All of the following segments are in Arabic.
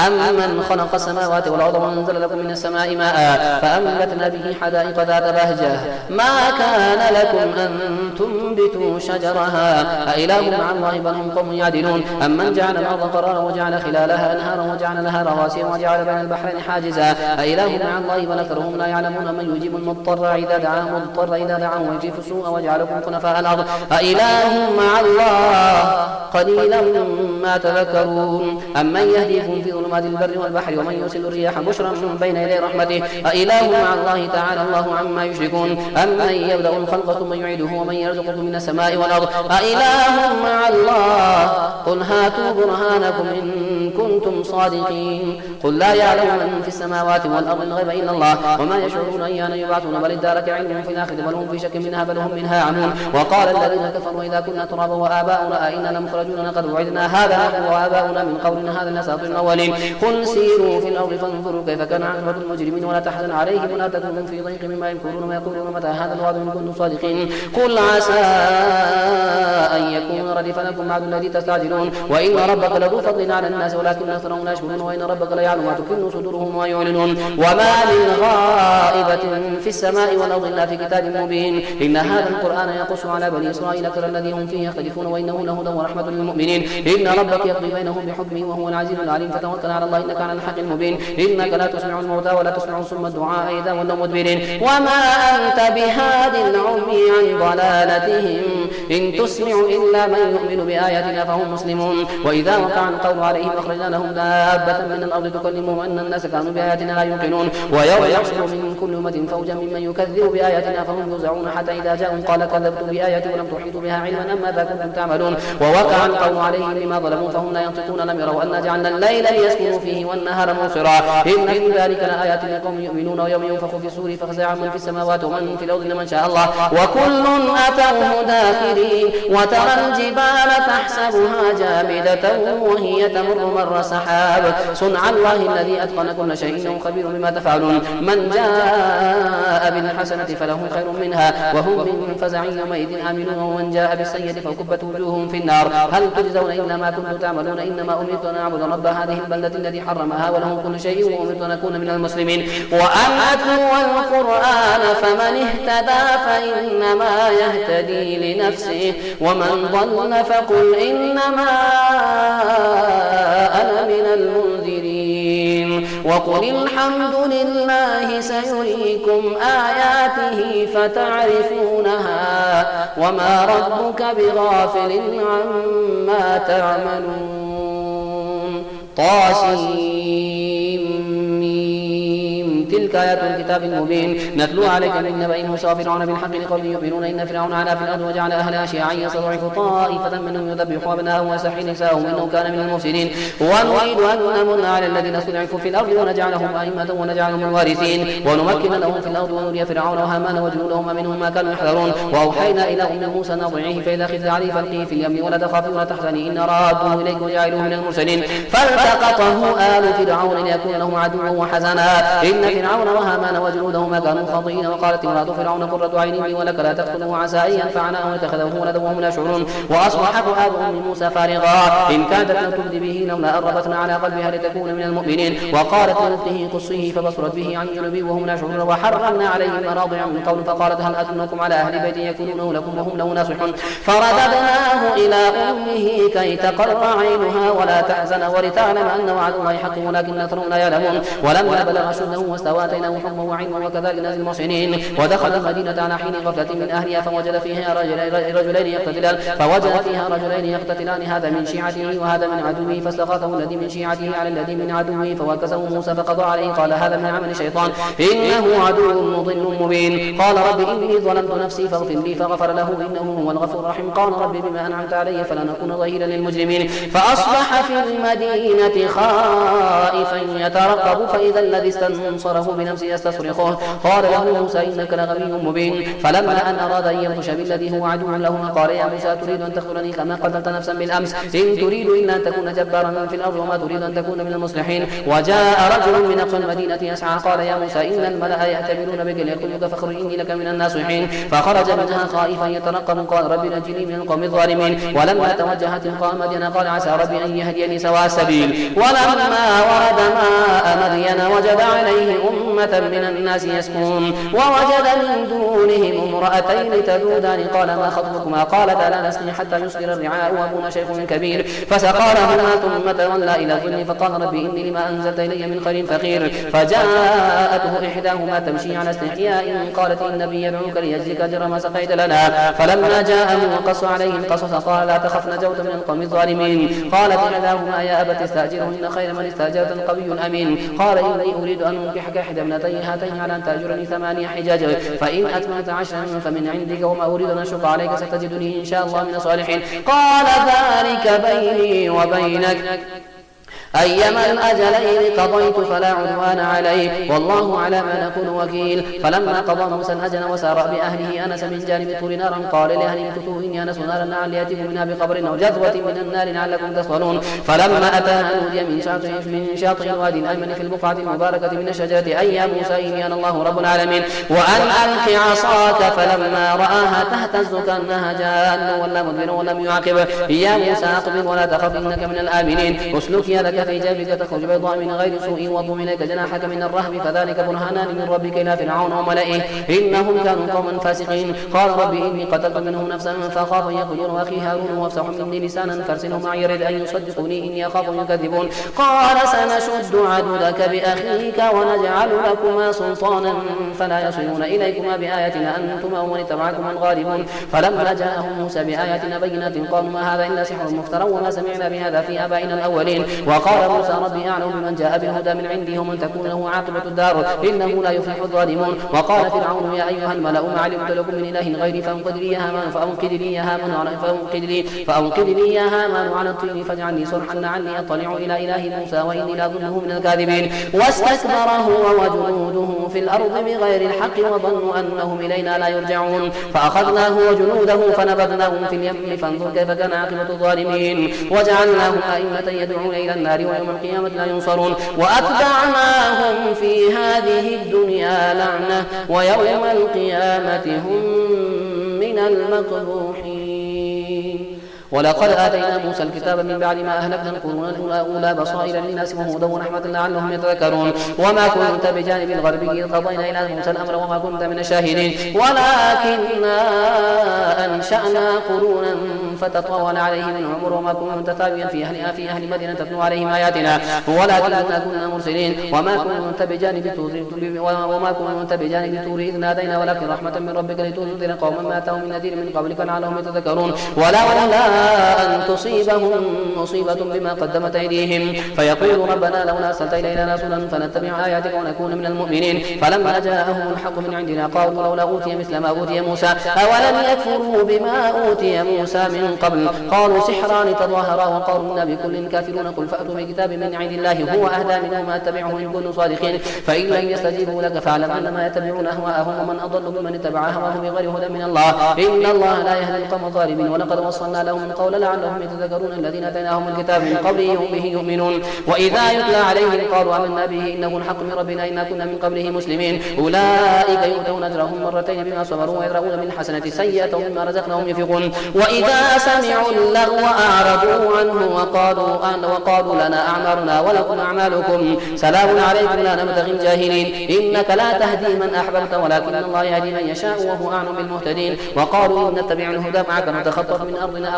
أمن خلق السماوات والأرض وأنزل لكم من السماء ماء فأنبتنا به حدائق ذات بهجة ما كان لكم أن تنبتوا شجرها أإله مع الله بل هم قوم يعدلون أمن جعل الأرض قرارا وجعل خلالها أنهارا وجعل لها رواسي وجعل بين البحرين حاجزا أإله مع الله بل أكثرهم لا يعلمون من يجيب المضطر إذا دعاه ويكشف السوء ويجعلكم خلفاء الأرض أإله مع الله قليلا ما تذكرون أمن يهديكم في ظلمات البر والبحر ومن يرسل الرياح بشرا بين يدي رحمته أإله مع الله تعالى الله عما يشركون أمن يبدأ الخلق ثم يعيده ومن يرزقكم من السماء والأرض أإله مع الله قل هاتوا برهانكم إن كنتم صادقين قل لا يعلم من في السماوات والأرض الغيب إلا الله وما يشعرون أيان يبعثون بل ادارك علمهم في الآخرة بل هم في شك منها بل هم منها عمون وقال الذين كفروا إذا كنا ترابا وآباؤنا أئنا لمخرجون لقد وعدنا هذا نحن وآباؤنا من قولنا هذا لأساطير الأولين قل سيروا في الأرض فانظروا كيف كان عاقبة المجرمين ولا تحزن عليهم ولا تكونوا في ضيق مما يمكرون ويقولون متى هذا الوعد إن كنتم صادقين قل عسى أن يكون ردف لكم بعد الذي تستعجلون وإن ربك لذو فضل على الناس ولكن أكثرهم لا يشكرون وإن ربك ليعلم ما تكن صدورهم وما يعلنون وما من غائبة في السماء والأرض إلا في كتاب مبين إن هذا القرآن يقص على بني إسرائيل أكثر الذي هم فيه يختلفون وإنه لهدى ورحمة للمؤمنين إن ربك يقضي بينهم بحكمه وهو العزيز العليم فتوكل على الله إنك على الحق المبين إنك لا تسمع الموتى ولا تسمع الصم الدعاء إذا ولوا مدبرين وما أنت بهاد العمي عن ضلالتهم إن تسمع إلا من يؤمن بآياتنا فهم مسلمون وإذا وقع القول عليهم أخرجنا لهم دابة من الأرض تكلمهم أن الناس كانوا بآياتنا لا يوقنون ويوم يحشر من كل أمة فوجا ممن يكذب بآياتنا فهم يوزعون حتى إذا جاءوا قال كذبتم بآياتي ولم تحيطوا بها علما أم ماذا كنتم تعملون ووقع القول عليهم بما ظلموا فهم لا ينطقون لم يروا أنا جعلنا الليل ليسكنوا فيه والنهار مبصرا إن في ذلك لآيات لقوم يؤمنون ويوم ينفخ في الصور ففزع من في السماوات ومن في الأرض لمن شاء الله وكل أتوه داخرين وترى الجبال تحسبها جامدة وهي تمر مر سحاب صنع الله الذي أتقن كل شيء إنه خبير بما تفعلون من جاء بالحسنة فله خير منها وهم من فزع يومئذ آمنون ومن جاء بالسيئة فكبت وجوههم في النار هل تجزون إلا ما كنتم تعملون إنما أمرت أن أعبد رب هذه البلدة الذي حرمها وله كل شيء وأمرت أن أكون من المسلمين وأن أتلو القرآن فمن اهتدى فإنما يهتدي لنفسه ومن ضل فقل إنما أنا من المنذرين وقل الحمد لله سيريكم آياته فتعرفونها وما ربك بغافل عما تعملون طاسيم تلك آيات الكتاب المبين نتلو عليك من نبأ موسى وفرعون بالحق لقوم يؤمنون إن فرعون علا في الأرض وجعل أهلها شيعا يستضعف طائفة منهم يذبح أبناءهم ويستحيي نساءهم إنه كان من المفسدين ونريد أن نمن على الذين استضعفوا في الأرض ونجعلهم أئمة ونجعلهم الوارثين ونمكن لهم في الأرض ونري فرعون وهامان وجنودهما منهم ما كانوا يحذرون وأوحينا إلى أم موسى أن أرضعيه فإذا خفت عليه فألقيه في اليم ولا تخافي ولا تحزني إن رادوه إليك وجعلوه من المرسلين فالتقطه آل فرعون ليكون لهم عدوا وحزنا إن فرعون وهامان وجنودهما كانوا خاطئين وقالت امرأة فرعون قرة عين لي ولك لا تقتلوه عسى أن ينفعنا أو يتخذه ولدا وهم لا يشعرون وأصبح فؤاد أم موسى فارغا إن كادت أن تبدي به لولا أن ربطنا على قلبها لتكون من المؤمنين وقالت لأخته قصيه فبصرت به عن جنبي وهم لا يشعرون وحرمنا عليهم مراضع من قول فقالت هل أدلكم على أهل بيت يكونونه لكم وهم له ناصحون فرددناه إلى أمه كي تقر عينها ولا تحزن ولتعلم أن وعد الله حق ولكن أكثرهم لا يعلمون ولما بلغ أشده واستوى آتيناه حكما وعلما وكذلك نجزي المحسنين ودخل المدينة على حين غفلة من أهلها فوجد فيها رجلين يقتتلان هذا من شيعته وهذا من عدوه فاستغاثه الذي من شيعته على الذي من عدوه فوكزه موسى فقضى عليه قال هذا من عمل الشيطان إنه عدو مضل مبين قال رب إني ظلمت نفسي فاغفر لي فغفر له إنه هو الغفور الرحيم قال رب بما أنعمت علي فلا نكون ظهيرا للمجرمين فأصبح في المدينة خائفا يترقب فإذا الذي استنصره بنفسه يستصرخه قال له موسى إنك لغوي مبين فلما أن أراد أن يبطش بالذي هو عدو له قال يا موسى تريد أن تقتلني كما قتلت نفسا بالأمس إن تريد إلا أن تكون جبارا في الأرض وما تريد أن تكون من المصلحين وجاء رجل من أقصى المدينة يسعى قال يا موسى إن الملأ يأتمرون بك ليقتلوك فاخرج إني لك من الناصحين فخرج منها خائفا يترقب قال رب نجني من القوم الظالمين ولما توجه تلقاء مدين قال عسى ربي أن يهديني سواء السبيل ولما ورد ماء مدين وجد عليه أمة من الناس يسكون ووجد من دونهم امرأتين تذودان قال ما خطبكما قالتا لا نسقي حتى يصدر الرعاء وأبونا شيخ كبير فسقى لهما ثم تولى إلى الظل فقال ربي إني لما أنزلت إلي من خير فقير فجاءته إحداهما تمشي على استحياء قالت إن النبي يدعوك ليجزيك أجر ما سقيت لنا فلما جاءه وقص عليه القصص قال لا تخف نجوت من القوم الظالمين قالت إحداهما يا أبت استأجره إن خير من استأجرت القوي الأمين قال إني أريد أن أنكحك إحدى ابنتي هاتين على أن تأجرني 8 حجاج فإن أتممت 10 فمن عندك وما أريد أن أشق عليك ستجدني إن شاء الله من الصالحين قال ذلك بيني وبينك أيما الأجلين قضيت فلا عدوان علي والله على ما نكون وكيل فلما قضى موسى الأجل وسار بأهله أنس من جانب طور نارا قال لأهله امكثوا إني أنس نارا لعلي آتيكم منها بقبر أو جذوة من النار لعلكم تصطلون فلما أتاها نودي من شاطئ الوادي الأيمن في البقعة المباركة من الشجرة أي يا موسى إني أنا الله رب العالمين وأن ألق عصاك فلما رآها تهتز كأنها جان ولا مدبر ولم يعقب يا موسى أقبل ولا تخف إنك من الآمنين اسلك يدك في جيبك تخرج بيضاء من غير سوء واضم إليك جناحك من الرهب فذلك برهانان من ربك إلى فرعون وملئه إنهم كانوا قوما فاسقين قال ربي إني قتلت منهم نفسا فأخاف أن يقتلون وأخي هارون وافصح مني لسانا فارسله معي يرد أن يصدقني إني أخاف أن يكذبون قال سنشد عضدك بأخيك ونجعل لكما سلطانا فلا يصلون إليكما بآياتنا أنتما ومن اتبعكما الغالبون فلما جاءهم موسى بآياتنا بينات قالوا ما هذا إلا سحر مفترى وما سمعنا بهذا في آبائنا الأولين وقال موسى ربي أعلم بمن جاء بالهدى من عندي ومن تكون له عاقبة الدار إنه لا يفلح الظالمون وقال فرعون يا أيها الملأ ما علمت لكم من إله غيري فأوقد لي يا هامان على الطين فاجعلني صرحا لعلي أطلع إلى إله موسى وإني لأظنه من الكاذبين واستكبر هو وجنوده في الأرض بغير الحق وظنوا أنهم إلينا لا يرجعون فأخذناه وجنوده فنبذناهم في اليم فانظر كيف كان عاقبة الظالمين وجعلناهم أئمة يدعون إلى النار ويوم القيامة لا ينصرون وأتبعناهم في هذه الدنيا لعنة ويوم القيامة هم من المقبوحين ولقد آتينا موسى الكتاب من بعد ما أهلكنا القرون الأولى بصائر للناس وهدى ورحمة لعلهم يتذكرون وما كنت بجانب الغربي إذ قضينا إلى موسى الأمر وما كنت من الشاهدين ولكننا أنشأنا قرونا فتطاول عليهم العمر وما كنت ثاويا في أهل مدينة تتلو عليهم آياتنا ولكننا كنا مرسلين وما كنت بجانب طور إذ نادينا ولكن رحمة من ربك لتنذر قوما ما أتاهم من نذير من قبلك لعلهم يتذكرون ولولا أن تصيبهم مصيبة بما قدمت أيديهم فيقول ربنا لولا أرسلت إلينا رسولا فنتبع آياتك ونكون من المؤمنين فلما جاءهم الحق من عندنا قالوا لولا أوتي مثل ما أوتي موسى أولم يكفروا بما أوتي موسى من قبل قالوا سحران تظاهرا وقالوا إنا بكل كافرون قل فأتوا بكتاب من عند الله هو أهدى منهما أتبعه إن كنتم صادقين فإن لم يستجيبوا لك فاعلم أنما يتبعون أهواءهم ومن أضل ممن اتبع هواه بغير هدى من الله إن الله لا يهدي القوم الظالمين ولقد وصلنا لهم القول لعلهم يتذكرون الذين آتيناهم الكتاب من قبله هم به يؤمنون وإذا يتلى عليهم قالوا آمنا به إنه الحق من ربنا إنا كنا من قبله مسلمين أولئك يؤتون أجرهم مرتين بما صبروا ويدرؤون من الحسنة سيئة مما رزقناهم ينفقون وإذا سمعوا اللغو أعرضوا عنه وقالوا لنا أعمالنا ولكم أعمالكم سلام عليكم لا نبتغي الجاهلين إنك لا تهدي من أحببت ولكن الله يهدي من يشاء وهو أعلم بالمهتدين وقالوا إن نتبع الهدى معك نتخطف من أرضنا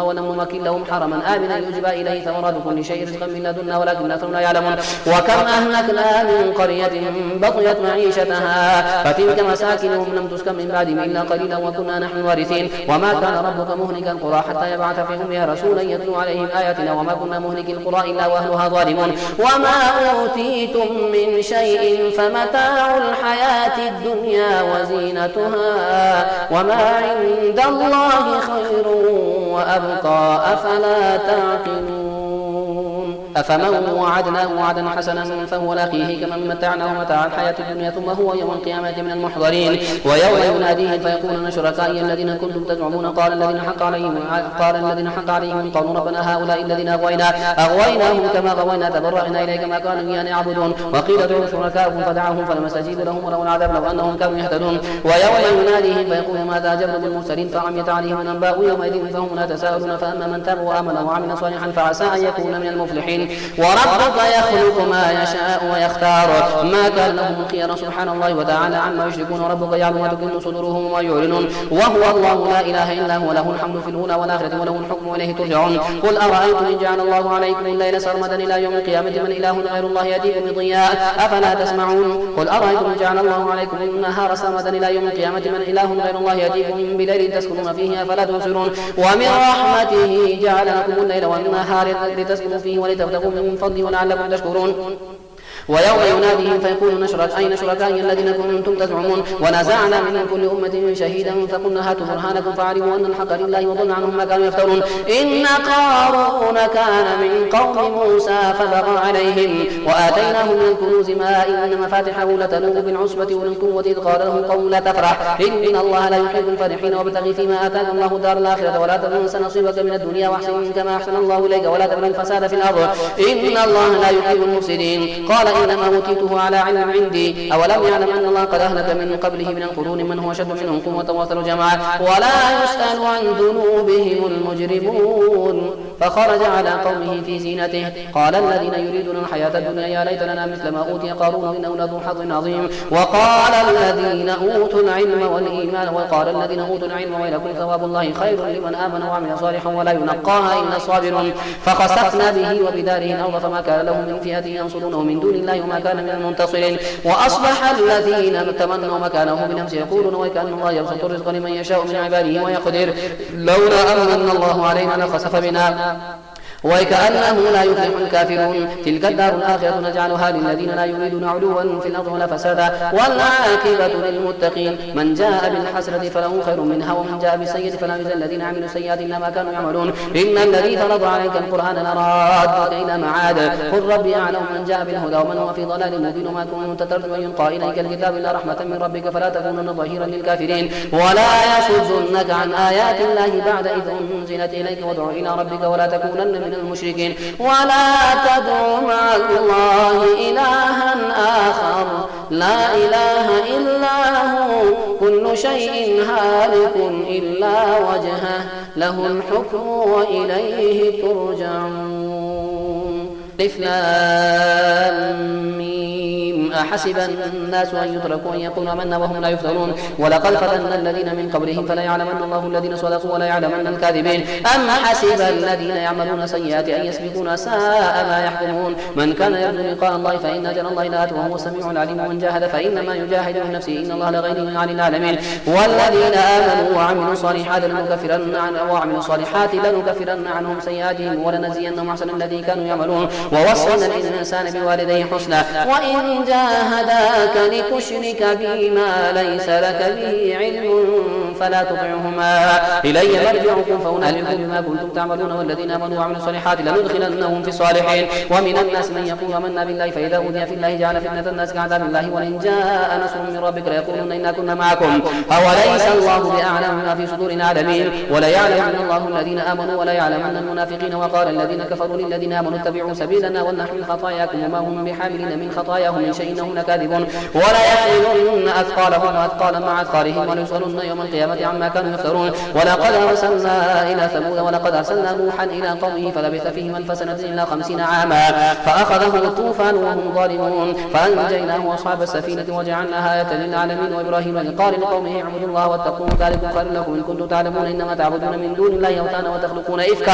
أولم نمكن لهم حرما آمنا يجبى إليه ثمرات كل شيء رزقا من لدنا ولكن أكثرهم لا يعلمون وكم أهلكنا من قرية بطيت معيشتها فتلك مساكنهم لم تسكن من بعدهم إلا قليلا وكنا نحن الوارثين وما كان ربك مهلك القرى حتى يبعث في أمها رسولا يتلو عليهم آياتنا وما كنا مهلك القرى إلا وأهلها ظالمون وما أوتيتم من شيء فمتاع الحياة الدنيا وزينتها وما عند الله خير وأبقى أفلا تعقلون أفمن وعدناه وعدا حسنا فهو لاقيه كمن متعناه متاع الحياة الدنيا ثم هو يوم القيامة من المحضرين ويوم يناديهم فيقولون شركائي الذين كنتم تزعمون قال الذين حق عليهم قالوا ربنا هؤلاء الذين أغويناهم كما غوينا تبرأنا إليك ما كانوا إيانا يعبدون وقيل ادعوا شركاءكم فدعوهم فلم يستجيبوا لهم ولو العذاب لو أنهم كانوا يهتدون ويوم يناديهم فيقول ماذا أجبتم المرسلين فعميت عليهم الأنباء يومئذ فهم لا يتساءلون فأما من تاب وآمن وعمل صالحا فعسى أن يكون من المفلحين وربك يخلق ما يشاء ويختار ما كان لهم الخيار سبحان الله وتعالى عما يشركون ربك يعلم ما تكن صدورهم وما يعلنون وهو الله لا إله إلا هو له الحمد في الأولى والآخرة وله الحكم وإليه ترجعون قل أرأيتم إن جعل الله عليكم الليل سرمدا إلى يوم القيامة من إله غير الله يأتيكم بضياء أفلا تسمعون قل أرأيتم إن جعل الله عليكم النهار سرمدا إلى يوم القيامة من إله غير الله يأتيكم بليل تسكنون فيه أفلا تبصرون ومن رحمته جعل لكم الليل والنهار لتسكنوا فيه ولتبتغوا من فضله ولعلكم تشكرون ويوم يناديهم فيقولون أين شركائي الذين كنتم تزعمون ونزعنا من كل أمة شهيدا فقلنا هاتوا برهانكم فعلموا أن الحق لله وضل عنهم ما كانوا يفترون إن قارون كان من قوم موسى فبغى عليهم وآتيناه من الكنوز ما إن مفاتحه لتنوء بالعصبة أولي القوة إذ قال له قوم لا تفرح إن الله لا يحب الفرحين وابتغ فيما آتاك الله الدار الآخرة ولا تنس نصيبك من الدنيا واحسن كما أحسن الله إليك ولا تبغ الفساد في الأرض إن الله لا يحب المفسدين قال إنما أوتيته على علم عندي أولم يعلم أن الله قد أهلك من قبله من القرون من هو أشد منهم قوة وأكثر جماعة ولا يسأل عن ذنوبهم المجرمون فخرج على قومه في زينته قال الذين يريدون الحياة الدنيا يا ليت لنا مثل ما أوتي قارون إنه لذو حظ عظيم وقال الذين أوتوا العلم والإيمان وقال الذين أوتوا العلم ويلكم ثواب الله خير لمن آمن وعمل صالحا ولا ينقاها إلا الصابرون فخسفنا به وبداره الأرض فما كان له من فئة ينصرونه من دون الله وما كان من المنتصرين وأصبح الذين تمنوا مكانه بنفس يقولون وكأن الله يبسط الرزق لمن يشاء من عباده ويقدر لولا أمن الله علينا لخسف بنا وكأنه لا يفلح الكافرون تلك الدار الآخرة نجعلها للذين لا يريدون علوا في الأرض ولا فسادا والعاقبة للمتقين من جاء بالحسنة فله خير منها ومن جاء بالسيئة فلا يجزى الذين عملوا السيئات إلا ما كانوا يعملون إن الذي فرض عليك القرآن لرادك إلى معاد قل ربي أعلم من جاء بالهدى ومن هو في ضلال مبين وما كنت ترجو أن يلقى إليك الكتاب إلا رحمة من ربك فلا تكونن ظهيرا للكافرين ولا يصدنك عن آيات الله بعد إذ أنزلت إليك وادع إلى ربك ولا تكونن من المشركين ولا تدع مع الله إلها آخر لا إله إلا هو كل شيء هالك إلا وجهه له الحكم وإليه ترجعون ألف لام ميم أحسب الناس أن يتركوا أن يقولوا آمنا وهم لا يفتنون ولقد فتنا الذين من قبلهم فلا يعلمن الله الذين صدقوا ولا يعلمن الكاذبين أم حسب الذين يعملون سيئات أن يسبقون ساء ما يحكمون من كان يرجو لقاء الله فإن أجل الله لآت وهو السميع العليم ومن جاهد فإنما يجاهد من نفسه إن الله لغني عن العالمين والذين آمنوا وعملوا الصالحات لنكفرن عنهم سيئاتهم ولنجزينهم أحسن الذي كانوا يعملون ووصينا الإنسان بوالديه حسنا وإن جاهداك لتشرك بي ما ليس لك به علم فلا تطعهما إلي مرجعكم فأنبئكم بما كنتم تعملون والذين آمنوا وعملوا الصالحات لندخلنهم في الصالحين ومن الناس من يقول آمنا بالله فإذا أوذي في الله جعل فتنة الناس كعذاب الله وإن جاء نصر من ربك ليقولن إنا كنا معكم أوليس الله بأعلم ما في صدور العالمين وليعلمن الله الذين آمنوا ولا يعلمن المنافقين وقال الذين كفروا للذين آمنوا اتبعوا سبيلنا ولنحمل خطاياكم وما هم بحاملين من خطاياهم من شيء إنهم لكاذبون ولا يحملن أثقالهم وأثقالا مع أثقالهم وليسألن يوم القيامة عما كانوا يفترون ولقد أرسلنا إلى ثمود ولقد أرسلنا نوحا إلى قومه فلبث فيهم ألف سنة إلا 50 عاما فأخذهم الطوفان وهم ظالمون فأنجيناه وأصحاب السفينة وجعلناها آية للعالمين وإبراهيم إذ قال لقومه اعبدوا الله واتقوه ذلكم خير لكم إن كنتم تعلمون إنما تعبدون من دون الله أوثانا وتخلقون إفكا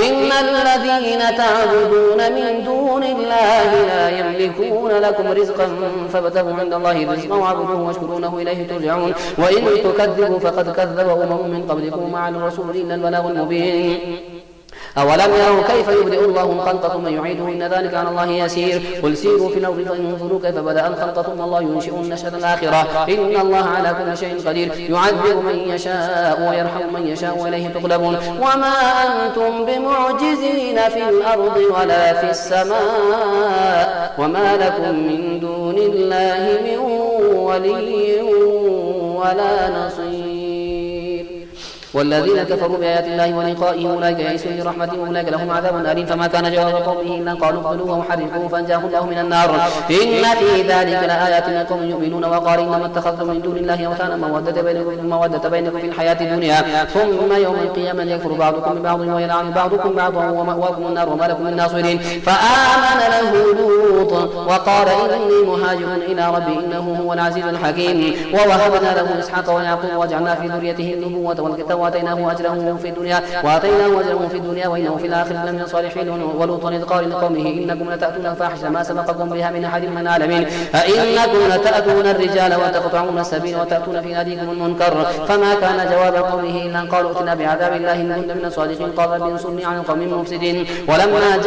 إن الذين تعبدون من دون الله لا يملكون لكم رزقا فابتغوا عند الله رزقا واعبدوه واشكرونه إليه ترجعون وإن تكذبوا فقد كذب أمم من قبلكم مع الرسول إلا البلاغ المبين أولم يروا كيف يبدئ الله الخلق ثم يعيده إن ذلك على الله يسير قل سيروا في الأرض فانظروا كيف بدأ الخلق ثم الله ينشئ النشأة الآخرة إن الله على كل شيء قدير يعذب من يشاء ويرحم من يشاء وإليه تقلبون وما أنتم بمعجزين في الأرض ولا في السماء وما لكم من دون الله من ولي ولا نصير والذين كفروا بآيات الله ولقائه أولئك يئسوا من رحمته وأولئك لهم عذاب أليم فما كان جواب قومه إلا قالوا اقتلوه وحرقوه فأنجاه الله من النار إن في ذلك لآيات لقوم يؤمنون وقال إنما اتخذتم من دون الله أوثانا مودة بينكم في الحياة الدنيا ثم يوم القيامة يكفر بعضكم ببعض ويلعن بعضكم بعضا ومأواكم النار وما لكم من ناصرين فآمن له لوط وقال إني مهاجر إلى ربي إنه هو العزيز الحكيم ووهبنا له إسحاق ويعقوب وجعلنا في ذريته النبوة والكتاب وآتيناه أجره في الدنيا وإنه في الآخرة لمن الصالحين ولوطا إذ قال لقومه إنكم لتأتون الفاحشة ما سبقكم بها من أحد من العالمين أئنكم لتأتون الرجال وتقطعون السبيل وتأتون في ناديكم المنكر فما كان جواب قومه إلا أن قالوا ائتنا بعذاب الله إن كنت من الصادقين قال رب انصرني على القوم المفسدين ولما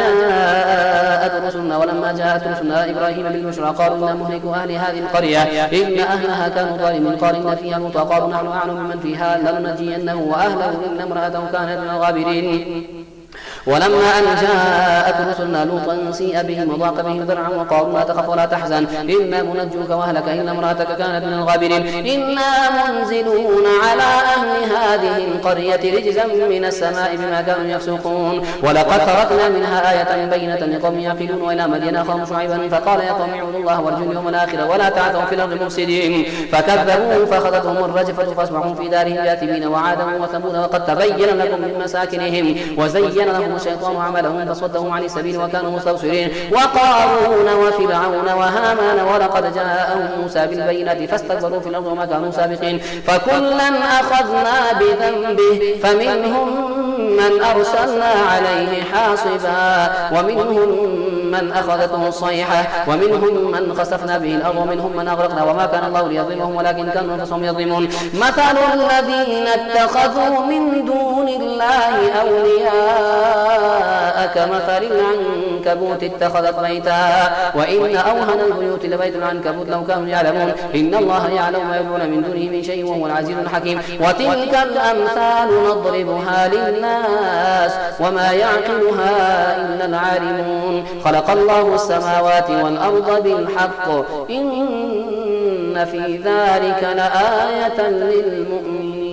جاءت رسلنا إبراهيم بالبشرى قالوا إنا مهلكوا أهل هذه القرية إن أهلها كانوا ظالمين قال إن فيها لوطا قالوا نحن أعلم بمن فيها لننجينه وأهله إن امرأته كانت من الغابرين ولما أن جاءت رسلنا لوطا سيء بهم وضاق بهم ذرعا وقالوا لا تخف ولا تحزن إنا منجوك وأهلك إن امرأتك كانت من الغابرين إنا منزلون على أهل هذه القرية رجزا من السماء بما كانوا يفسقون ولقد تركنا منها آية بينة لقوم يعقلون وإلى مدين أخاهم شعيبا فقال يا قوم اعبدوا الله وارجوا اليوم الآخر ولا تعثوا في الأرض مفسدين فكذبوه فأخذتهم الرجفة فأصبحوا في دارهم جاثمين وعادا وثمود وقد تبين لكم من مساكنهم وزين لهم الشيطان عملهم فصدهم عن السبيل وكانوا مستبصرين وقارون وفرعون وهامان ولقد جاءهم موسى بالبينات فاستكبروا في الأرض وما كانوا سابقين فكلا أخذنا بذنبه فمنهم من أرسلنا عليه حاصبا ومنهم من أخذته الصيحة ومنهم من خسفنا به الأرض ومنهم من أغرقنا وما كان الله ليظلمهم ولكن كانوا أنفسهم يظلمون مثل الذين اتخذوا من دون الله أولياء كمثل العنكبوت اتخذت بيتا وإن أوهن البيوت لبيت العنكبوت لو كانوا يعلمون إن الله يعلم ما يدعون من دونه من شيء وهو العزيز الحكيم وتلك الأمثال نضربها للناس وما يعقلها إلا العالمون خلق الله السماوات والأرض بالحق إن في ذلك لآية للمؤمنين